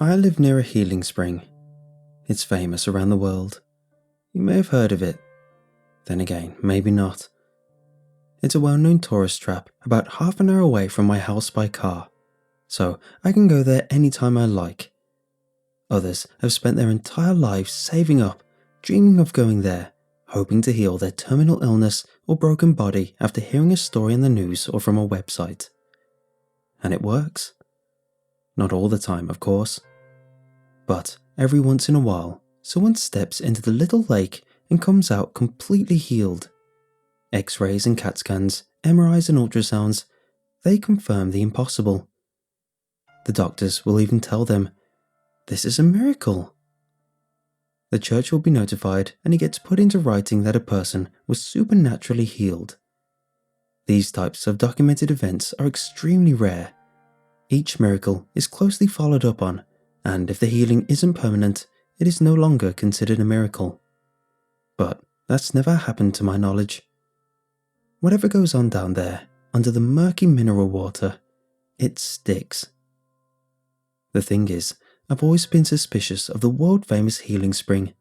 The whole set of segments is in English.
I live near a healing spring. It's famous around the world. You may have heard of it. Then again, maybe not. It's a well-known tourist trap about half an hour away from my house by car, so I can go there anytime I like. Others have spent their entire lives saving up, dreaming of going there, hoping to heal their terminal illness or broken body after hearing a story in the news or from a website. And it works. Not all the time, of course. But every once in a while, someone steps into the little lake and comes out completely healed. X-rays and CAT scans, MRIs and ultrasounds, they confirm the impossible. The doctors will even tell them, "This is a miracle." The church will be notified and it gets put into writing that a person was supernaturally healed. These types of documented events are extremely rare. Each miracle is closely followed up on, and if the healing isn't permanent, it is no longer considered a miracle. But that's never happened to my knowledge. Whatever goes on down there, under the murky mineral water, it sticks. The thing is, I've always been suspicious of the world-famous healing spring.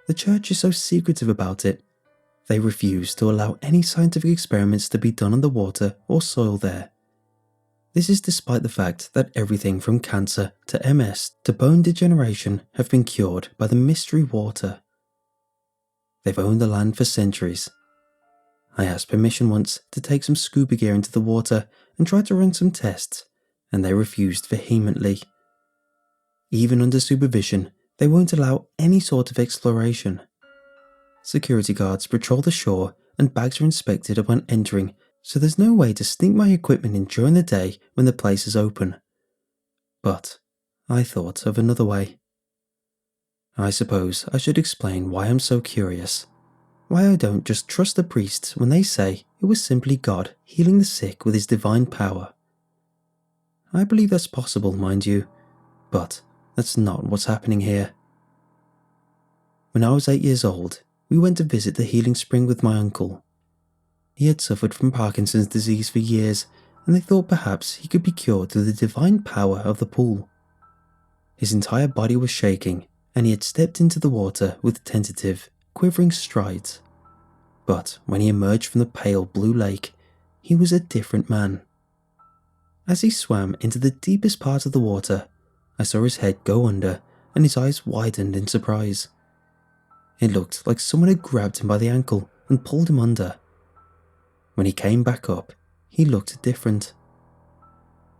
The church is so secretive about it. They refuse to allow any scientific experiments to be done on the water or soil there. This is despite the fact that everything from cancer to MS to bone degeneration have been cured by the mystery water. They've owned the land for centuries. I asked permission once to take some scuba gear into the water and try to run some tests, and they refused vehemently. Even under supervision, they won't allow any sort of exploration. Security guards patrol the shore and bags are inspected upon entering, so there's no way to sneak my equipment in during the day when the place is open. But I thought of another way. I suppose I should explain why I'm so curious. Why I don't just trust the priests when they say it was simply God healing the sick with his divine power. I believe that's possible, mind you, but that's not what's happening here. When I was 8 years old, we went to visit the healing spring with my uncle. He had suffered from Parkinson's disease for years, and they thought perhaps he could be cured through the divine power of the pool. His entire body was shaking, and he had stepped into the water with tentative, quivering strides. But when he emerged from the pale blue lake, he was a different man. As he swam into the deepest part of the water, I saw his head go under and his eyes widened in surprise. It looked like someone had grabbed him by the ankle and pulled him under. When he came back up, he looked different.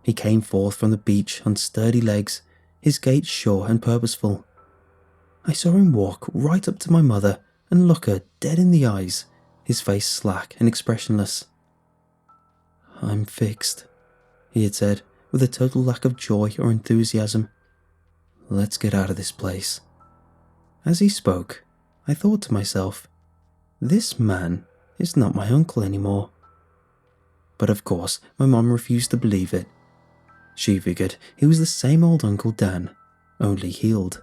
He came forth from the beach on sturdy legs, his gait sure and purposeful. I saw him walk right up to my mother and look her dead in the eyes, his face slack and expressionless. "I'm fixed," he had said, with a total lack of joy or enthusiasm. "Let's get out of this place." As he spoke, I thought to myself, this man is not my uncle anymore. But of course, my mom refused to believe it. She figured he was the same old Uncle Dan, only healed.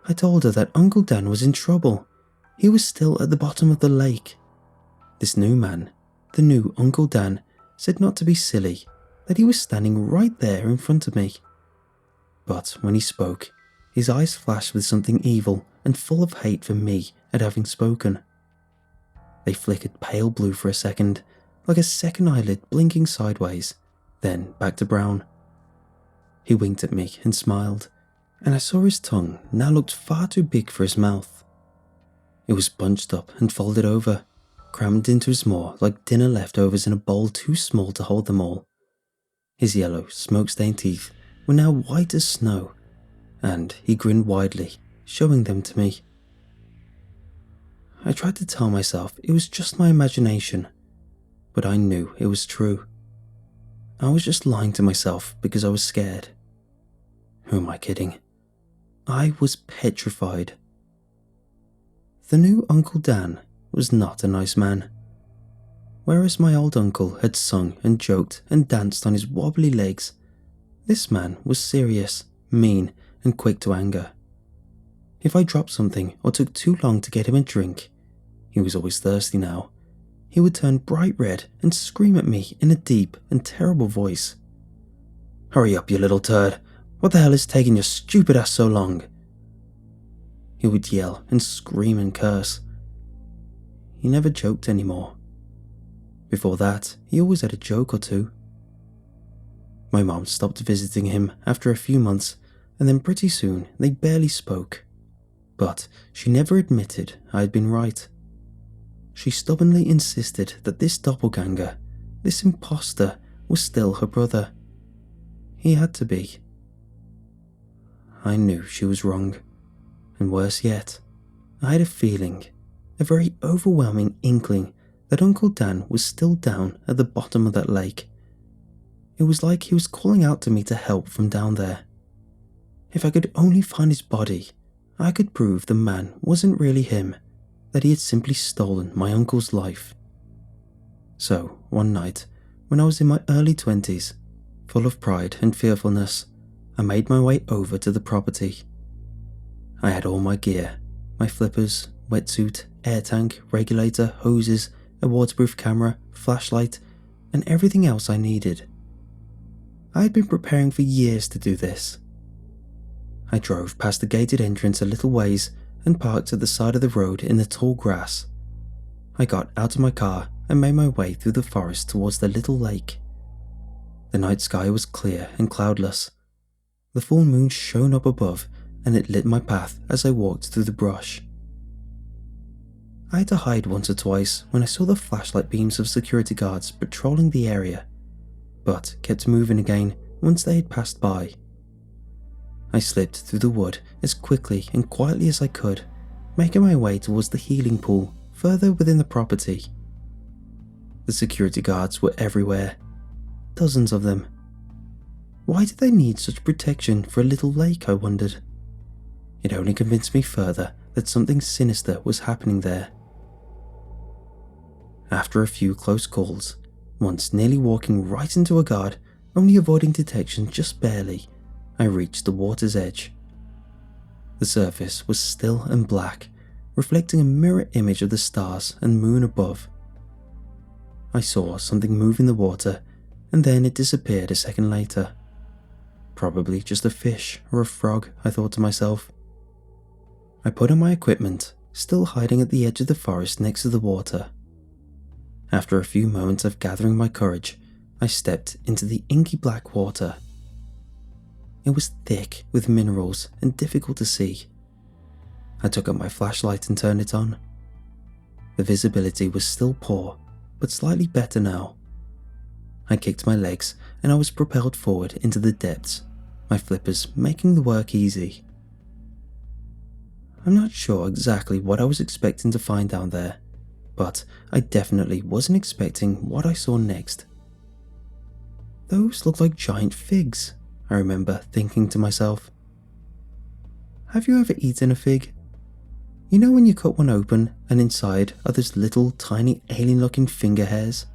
I told her that Uncle Dan was in trouble. He was still at the bottom of the lake. This new man, the new Uncle Dan, said not to be silly, that he was standing right there in front of me. But when he spoke, his eyes flashed with something evil and full of hate for me at having spoken. They flickered pale blue for a second, like a second eyelid blinking sideways, then back to brown. He winked at me and smiled, and I saw his tongue now looked far too big for his mouth. It was bunched up and folded over, crammed into his maw like dinner leftovers in a bowl too small to hold them all. His yellow, smoke-stained teeth were now white as snow, and he grinned widely, showing them to me. I tried to tell myself it was just my imagination, but I knew it was true. I was just lying to myself because I was scared. Who am I kidding? I was petrified. The new Uncle Dan was not a nice man. Whereas my old uncle had sung and joked and danced on his wobbly legs, this man was serious, mean, and quick to anger. If I dropped something or took too long to get him a drink, he was always thirsty now, he would turn bright red and scream at me in a deep and terrible voice. "Hurry up, you little turd. What the hell is taking your stupid ass so long? He would yell and scream and curse. He never joked anymore. Before that, he always had a joke or two. My mom stopped visiting him after a few months, and then pretty soon they barely spoke. But she never admitted I had been right. She stubbornly insisted that this doppelganger, this imposter, was still her brother. He had to be. I knew she was wrong, and worse yet, I had a feeling, a very overwhelming inkling, that Uncle Dan was still down at the bottom of that lake. It was like he was calling out to me to help from down there. If I could only find his body, I could prove the man wasn't really him, that he had simply stolen my uncle's life. So, one night, when I was in my early 20s, full of pride and fearfulness, I made my way over to the property. I had all my gear, my flippers, wetsuit, air tank, regulator, hoses, a waterproof camera, flashlight, and everything else I needed. I had been preparing for years to do this. I drove past the gated entrance a little ways and parked at the side of the road in the tall grass. I got out of my car and made my way through the forest towards the little lake. The night sky was clear and cloudless. The full moon shone up above and it lit my path as I walked through the brush. I had to hide once or twice when I saw the flashlight beams of security guards patrolling the area, but kept moving again once they had passed by. I slipped through the wood as quickly and quietly as I could, making my way towards the healing pool further within the property. The security guards were everywhere, dozens of them. Why did they need such protection for a little lake, I wondered. It only convinced me further that something sinister was happening there. After a few close calls, once nearly walking right into a guard, only avoiding detection just barely, I reached the water's edge. The surface was still and black, reflecting a mirror image of the stars and moon above. I saw something move in the water, and then it disappeared a second later. Probably just a fish or a frog, I thought to myself. I put on my equipment, still hiding at the edge of the forest next to the water. After a few moments of gathering my courage, I stepped into the inky black water. It was thick with minerals and difficult to see. I took up my flashlight and turned it on. The visibility was still poor, but slightly better now. I kicked my legs and I was propelled forward into the depths, my flippers making the work easy. I'm not sure exactly what I was expecting to find down there, but I definitely wasn't expecting what I saw next. Those looked like giant figs, I remember thinking to myself. Have you ever eaten a fig? You know when you cut one open and inside are those little tiny alien-looking finger hairs,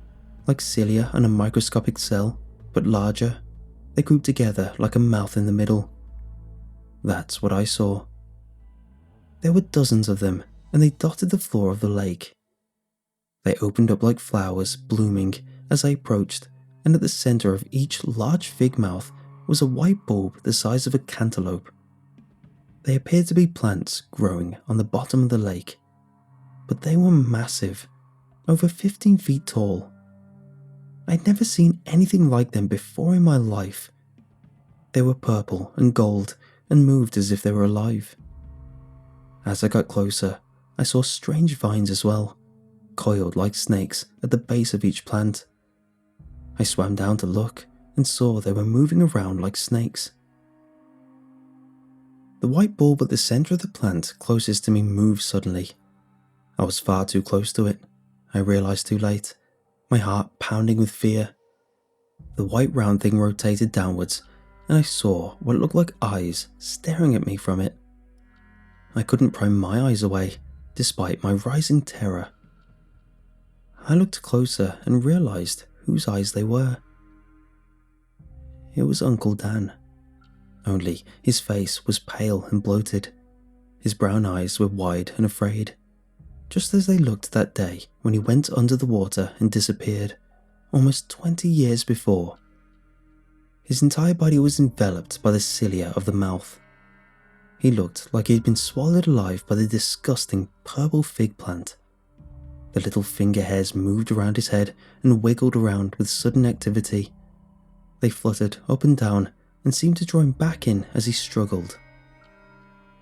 like cilia on a microscopic cell, but larger? They group together like a mouth in the middle. That's what I saw. There were dozens of them, and they dotted the floor of the lake. They opened up like flowers blooming as I approached, and at the center of each large fig mouth was a white bulb the size of a cantaloupe. They appeared to be plants growing on the bottom of the lake, but they were massive, over 15 feet tall. I'd never seen anything like them before in my life. They were purple and gold and moved as if they were alive. As I got closer, I saw strange vines as well, coiled like snakes at the base of each plant. I swam down to look and saw they were moving around like snakes. The white bulb at the center of the plant closest to me moved suddenly. I was far too close to it, I realized too late, my heart pounding with fear. The white round thing rotated downwards, and I saw what looked like eyes staring at me from it. I couldn't pry my eyes away, despite my rising terror. I looked closer and realized whose eyes they were. It was Uncle Dan. Only his face was pale and bloated. His brown eyes were wide and afraid, just as they looked that day when he went under the water and disappeared, almost 20 years before. His entire body was enveloped by the cilia of the mouth. He looked like he had been swallowed alive by the disgusting purple fig plant. The little finger hairs moved around his head and wiggled around with sudden activity. They fluttered up and down and seemed to draw him back in as he struggled.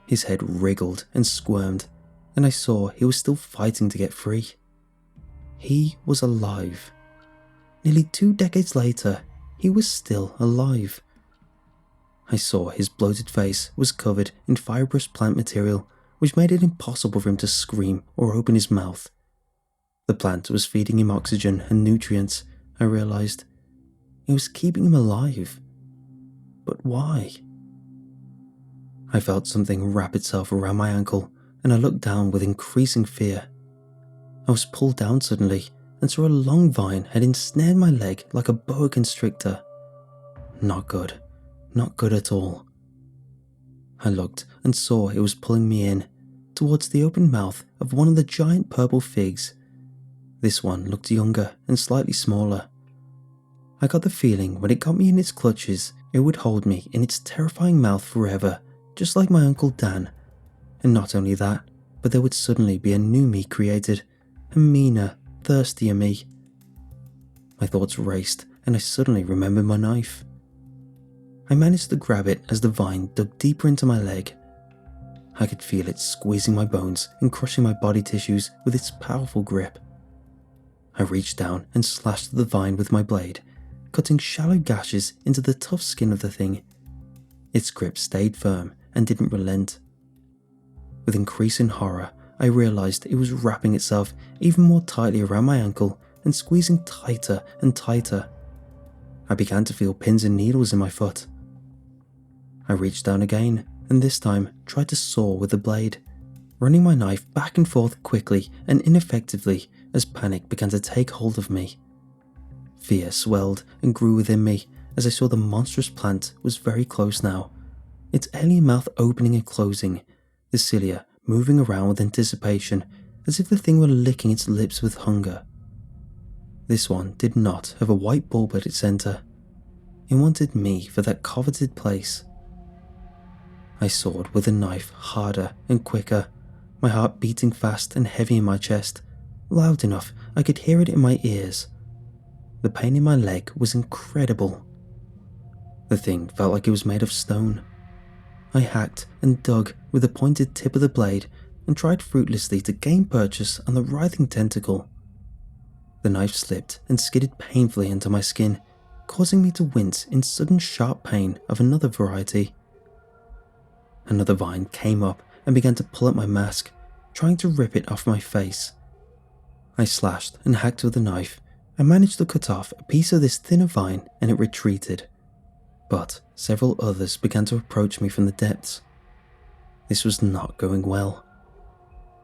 His head wriggled and squirmed, and I saw he was still fighting to get free. He was alive. Nearly 2 decades later, he was still alive. I saw his bloated face was covered in fibrous plant material, which made it impossible for him to scream or open his mouth. The plant was feeding him oxygen and nutrients, I realized. It was keeping him alive. But why? I felt something wrap itself around my ankle, and I looked down with increasing fear. I was pulled down suddenly and saw a long vine had ensnared my leg like a boa constrictor. Not good. Not good at all. I looked and saw it was pulling me in, towards the open mouth of one of the giant purple figs. This one looked younger and slightly smaller. I got the feeling when it got me in its clutches, it would hold me in its terrifying mouth forever, just like my Uncle Dan. And not only that, but there would suddenly be a new me created, a meaner, thirstier me. My thoughts raced, and I suddenly remembered my knife. I managed to grab it as the vine dug deeper into my leg. I could feel it squeezing my bones and crushing my body tissues with its powerful grip. I reached down and slashed the vine with my blade, cutting shallow gashes into the tough skin of the thing. Its grip stayed firm and didn't relent. With increasing horror, I realized it was wrapping itself even more tightly around my ankle and squeezing tighter and tighter. I began to feel pins and needles in my foot. I reached down again, and this time tried to saw with the blade, running my knife back and forth quickly and ineffectively as panic began to take hold of me. Fear swelled and grew within me as I saw the monstrous plant was very close now, its alien mouth opening and closing, the cilia moving around with anticipation as if the thing were licking its lips with hunger. This one did not have a white bulb at its center. It wanted me for that coveted place. I sawed with the knife harder and quicker, my heart beating fast and heavy in my chest, loud enough I could hear it in my ears. The pain in my leg was incredible. The thing felt like it was made of stone. I hacked and dug with the pointed tip of the blade and tried fruitlessly to gain purchase on the writhing tentacle. The knife slipped and skidded painfully into my skin, causing me to wince in sudden sharp pain of another variety. Another vine came up and began to pull at my mask, trying to rip it off my face. I slashed and hacked with the knife and managed to cut off a piece of this thinner vine, and it retreated. But several others began to approach me from the depths. This was not going well.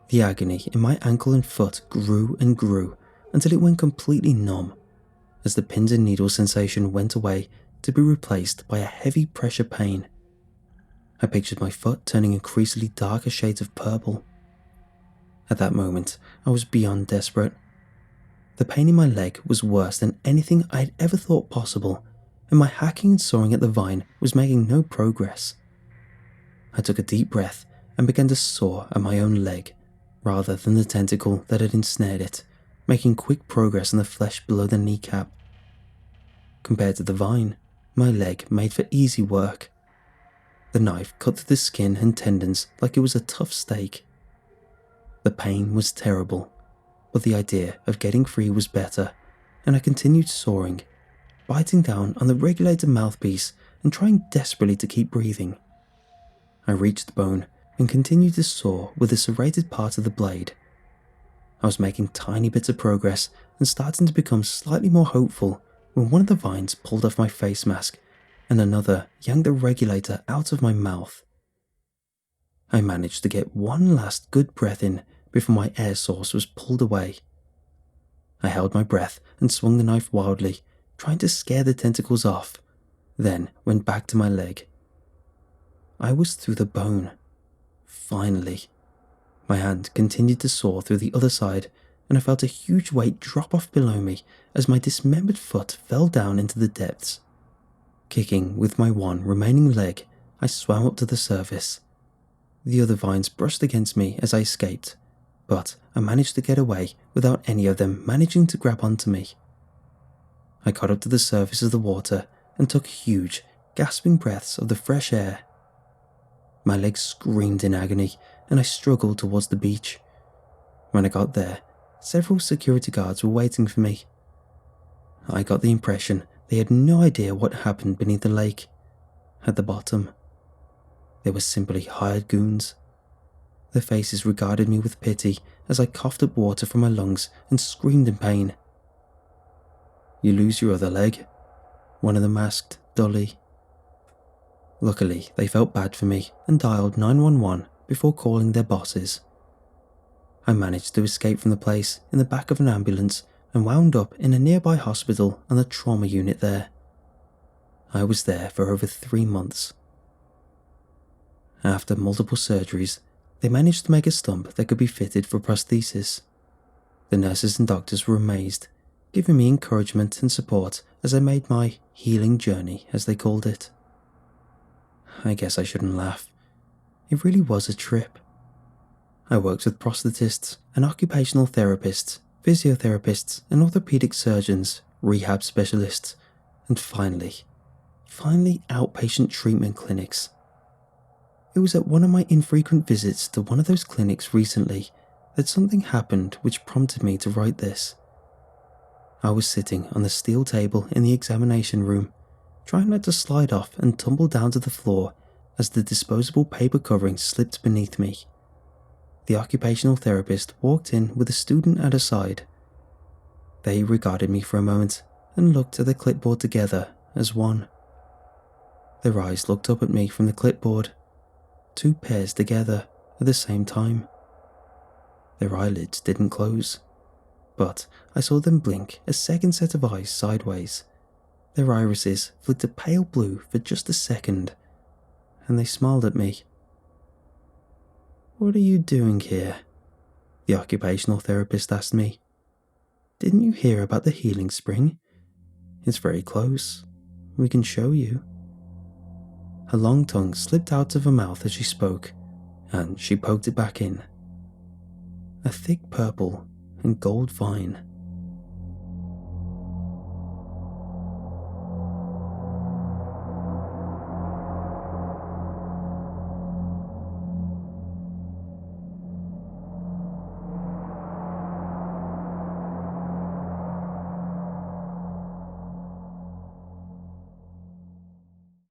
The agony in my ankle and foot grew and grew until it went completely numb, as the pins and needles sensation went away to be replaced by a heavy pressure pain. I pictured my foot turning increasingly darker shades of purple. At that moment, I was beyond desperate. The pain in my leg was worse than anything I had ever thought possible, and my hacking and sawing at the vine was making no progress. I took a deep breath and began to saw at my own leg, rather than the tentacle that had ensnared it, making quick progress on the flesh below the kneecap. Compared to the vine, my leg made for easy work. The knife cut through the skin and tendons like it was a tough steak. The pain was terrible, but the idea of getting free was better, and I continued sawing, biting down on the regulator mouthpiece and trying desperately to keep breathing. I reached the bone and continued to saw with the serrated part of the blade. I was making tiny bits of progress and starting to become slightly more hopeful when one of the vines pulled off my face mask and another yanked the regulator out of my mouth. I managed to get one last good breath in before my air source was pulled away. I held my breath and swung the knife wildly, trying to scare the tentacles off, then went back to my leg. I was through the bone. Finally. My hand continued to saw through the other side, and I felt a huge weight drop off below me as my dismembered foot fell down into the depths. Kicking with my one remaining leg, I swam up to the surface. The other vines brushed against me as I escaped, but I managed to get away without any of them managing to grab onto me. I got up to the surface of the water and took huge, gasping breaths of the fresh air. My legs screamed in agony and I struggled towards the beach. When I got there, several security guards were waiting for me. I got the impression they had no idea what happened beneath the lake. At the bottom, they were simply hired goons. Their faces regarded me with pity as I coughed up water from my lungs and screamed in pain. "You lose your other leg?" one of them asked dully. Luckily, they felt bad for me and dialed 911 before calling their bosses. I managed to escape from the place in the back of an ambulance and wound up in a nearby hospital on the trauma unit there. I was there for over 3 months. After multiple surgeries, they managed to make a stump that could be fitted for prosthesis. The nurses and doctors were amazed, giving me encouragement and support as I made my healing journey, as they called it. I guess I shouldn't laugh. It really was a trip. I worked with prosthetists and occupational therapists, physiotherapists and orthopedic surgeons, rehab specialists, and finally outpatient treatment clinics. It was at one of my infrequent visits to one of those clinics recently that something happened which prompted me to write this. I was sitting on the steel table in the examination room, trying not to slide off and tumble down to the floor as the disposable paper covering slipped beneath me. The occupational therapist walked in with a student at her side. They regarded me for a moment and looked at the clipboard together as one. Their eyes looked up at me from the clipboard, 2 pairs together at the same time. Their eyelids didn't close, but I saw them blink a second set of eyes sideways. Their irises flicked a pale blue for just a second, and they smiled at me. "What are you doing here?" the occupational therapist asked me. "Didn't you hear about the healing spring? It's very close. We can show you." Her long tongue slipped out of her mouth as she spoke, and she poked it back in. A thick purple and gold vine